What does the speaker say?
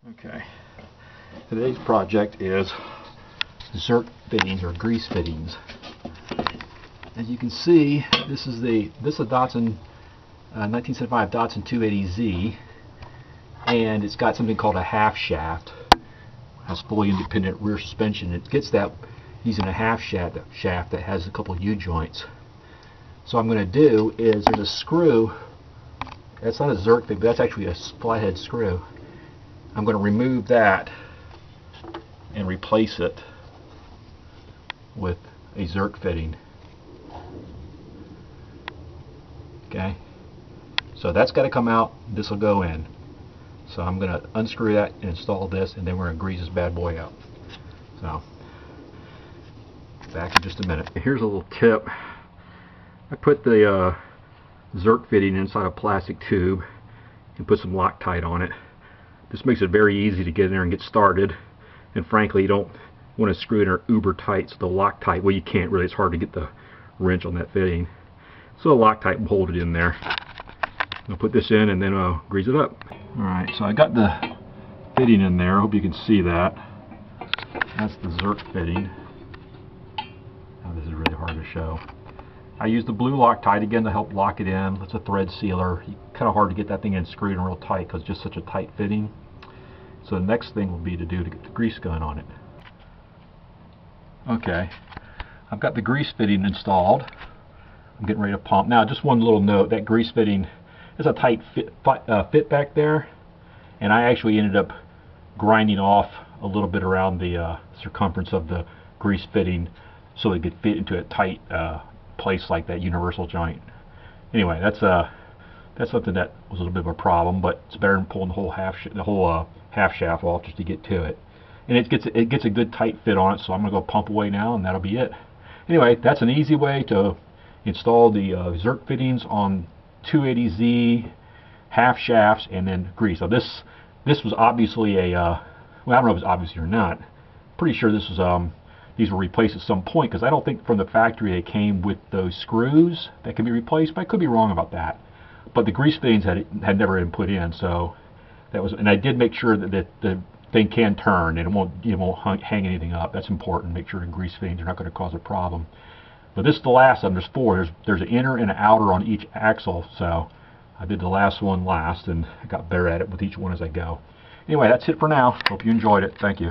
Okay, today's project is zerk fittings or grease fittings. As you can see, this is a Datsun 1975 Datsun 280Z, and it's got something called a half shaft. It has fully independent rear suspension. It gets that using a half shaft that has a couple U joints. So what I'm going to do is there's a screw. That's not a zerk thing, but that's actually a flathead screw. I'm going to remove that and replace it with a zerk fitting. Okay, so that's got to come out. This will go in. So I'm going to unscrew that and install this, and then we're going to grease this bad boy out. So back in just a minute. Here's a little tip. I put the zerk fitting inside a plastic tube and put some Loctite on it. This makes it very easy to get in there and get started, and frankly you don't want to screw it in there uber tight, so the Loctite, well, you can't really, it's hard to get the wrench on that fitting, so the Loctite will hold it in there. I'll put this in and then I'll grease it up. Alright, so I got the fitting in there. I hope you can see that. That's the zerk fitting. Now this is really hard to show. I used the blue Loctite again to help lock it in. It's a thread sealer. Kind of hard to get that thing in screwed in real tight because it's just such a tight fitting. So the next thing will be to get the grease gun on it. Okay, I've got the grease fitting installed. I'm getting ready to pump. Now just one little note, that grease fitting is a tight fit back there, and I actually ended up grinding off a little bit around the circumference of the grease fitting so it could fit into a tight place like that universal joint. Anyway, that's something that was a little bit of a problem, but it's better than pulling the whole half shaft off just to get to it. And it gets a good tight fit on it, so I'm gonna go pump away now, and that'll be it. Anyway, that's an easy way to install the zerk fittings on 280Z half shafts and then grease. So this was obviously a well, I don't know if it's obvious or not. Pretty sure this was these were replaced at some point, because I don't think from the factory they came with those screws that can be replaced, but I could be wrong about that. But the grease fittings had never been put in, so that was, and I did make sure that the thing can turn and it won't hang anything up. That's important. Make sure the grease fittings are not going to cause a problem. But this is the last of them. There's four. There's an inner and an outer on each axle, so I did the last one last, and I got better at it with each one as I go. Anyway, that's it for now. Hope you enjoyed it. Thank you.